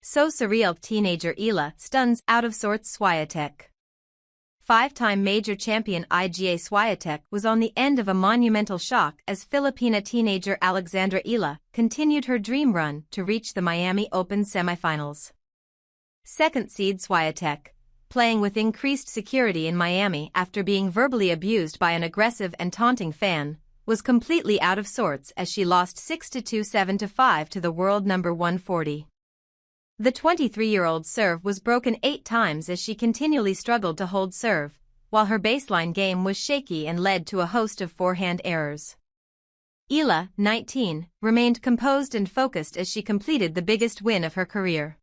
So surreal teenager Eala stuns out-of-sorts Swiatek. Five-time major champion Iga Swiatek was on the end of a monumental shock as Filipina teenager Alexandra Eala continued her dream run to reach the Miami Open semifinals. Second seed Swiatek, playing with increased security in Miami after being verbally abused by an aggressive and taunting fan, was completely out of sorts as she lost 6-2 7-5 to the world number 140. The 23-year-old's serve was broken 8 times as she continually struggled to hold serve, while her baseline game was shaky and led to a host of forehand errors. Eala, 19, remained composed and focused as she completed the biggest win of her career.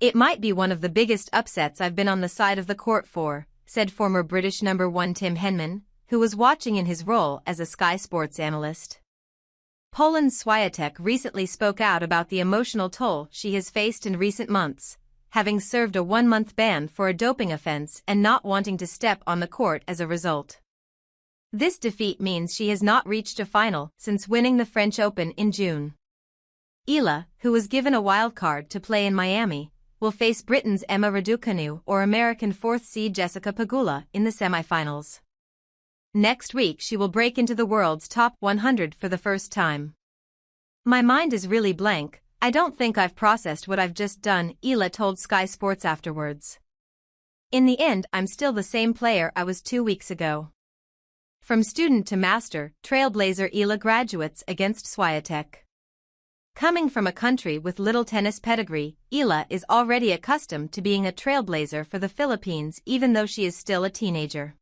"It might be one of the biggest upsets I've been on the side of the court for," said former British number 1 Tim Henman, who was watching in his role as a Sky Sports analyst. Poland's Swiatek recently spoke out about the emotional toll she has faced in recent months, having served a 1-month ban for a doping offense and not wanting to step on the court as a result. This defeat means she has not reached a final since winning the French Open in June. Eala, who was given a wild card to play in Miami, will face Britain's Emma Raducanu or American 4th seed Jessica Pegula in the semifinals. Next week she will break into the world's top 100 for the first time. "My mind is really blank, I don't think I've processed what I've just done," Eala told Sky Sports afterwards. "In the end, I'm still the same player I was 2 weeks ago." From student to master, trailblazer Eala graduates against Swiatek. Coming from a country with little tennis pedigree, Eala is already accustomed to being a trailblazer for the Philippines even though she is still a teenager.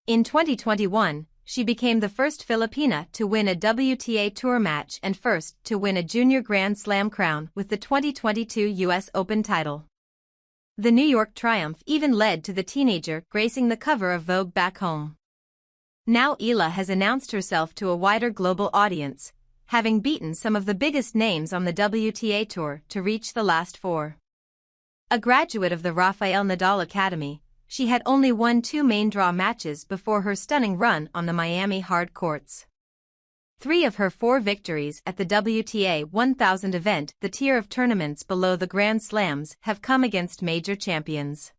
In 2021, she became the first Filipina to win a WTA Tour match and first to win a junior Grand Slam crown with the 2022 US Open title. The New York triumph even led to the teenager gracing the cover of Vogue back home. Now Eala has announced herself to a wider global audience, having beaten some of the biggest names on the WTA Tour to reach the last 4. A graduate of the Rafael Nadal Academy, she had only won 2 main draw matches before her stunning run on the Miami hard courts. 3 of her 4 victories at the WTA 1000 event, the tier of tournaments below the Grand Slams, have come against major champions.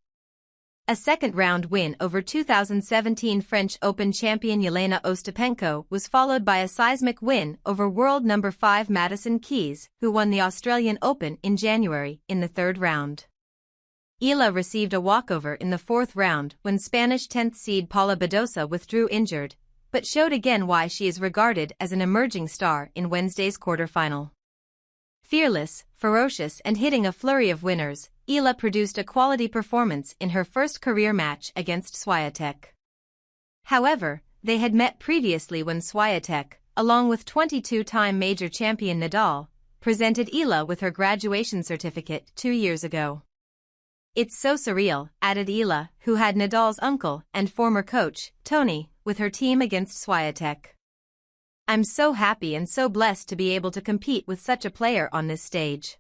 A second-round win over 2017 French Open champion Jelena Ostapenko was followed by a seismic win over world number 5 Madison Keys, who won the Australian Open in January in the 3rd round. Eala received a walkover in the 4th round when Spanish 10th seed Paula Badosa withdrew injured, but showed again why she is regarded as an emerging star in Wednesday's quarterfinal. Fearless, ferocious and hitting a flurry of winners, Eala produced a quality performance in her first career match against Swiatek. However, they had met previously when Swiatek, along with 22-time major champion Nadal, presented Eala with her graduation certificate 2 years ago. "It's so surreal," added Eala, who had Nadal's uncle and former coach, Tony, with her team against Swiatek. "I'm so happy and so blessed to be able to compete with such a player on this stage.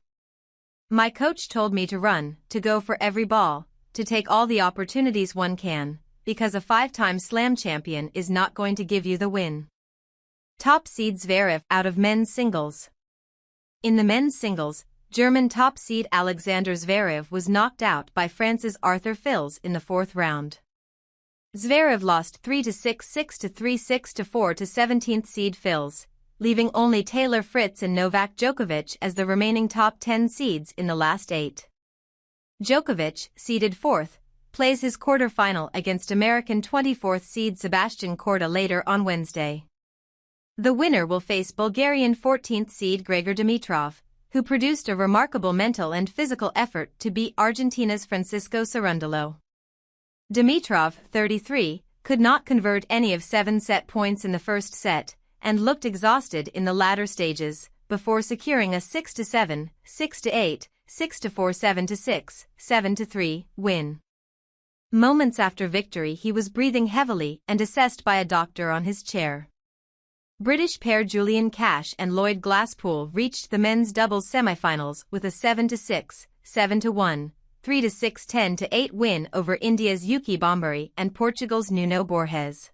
My coach told me to run, to go for every ball, to take all the opportunities one can, because a 5-time slam champion is not going to give you the win." Top seed Zverev out of men's singles. In the men's singles, German top seed Alexander Zverev was knocked out by France's Arthur Fils in the 4th round. Zverev lost 3-6, 6-3, 6-4 to 17th seed Fils, leaving only Taylor Fritz and Novak Djokovic as the remaining top 10 seeds in the last 8. Djokovic, seeded 4th, plays his quarter-final against American 24th seed Sebastian Korda later on Wednesday. The winner will face Bulgarian 14th seed Grigor Dimitrov, who produced a remarkable mental and physical effort to beat Argentina's Francisco Cerundolo. Dimitrov, 33, could not convert any of 7 set points in the first set, and looked exhausted in the latter stages, before securing a 6-7, 6-8, 6-4, 7-6, 7-3 win. Moments after victory he was breathing heavily and assessed by a doctor on his chair. British pair Julian Cash and Lloyd Glasspool reached the men's doubles semifinals with a 7-6, 7-1, 3-6, 10-8 win over India's Yuki Bombari and Portugal's Nuno Borges.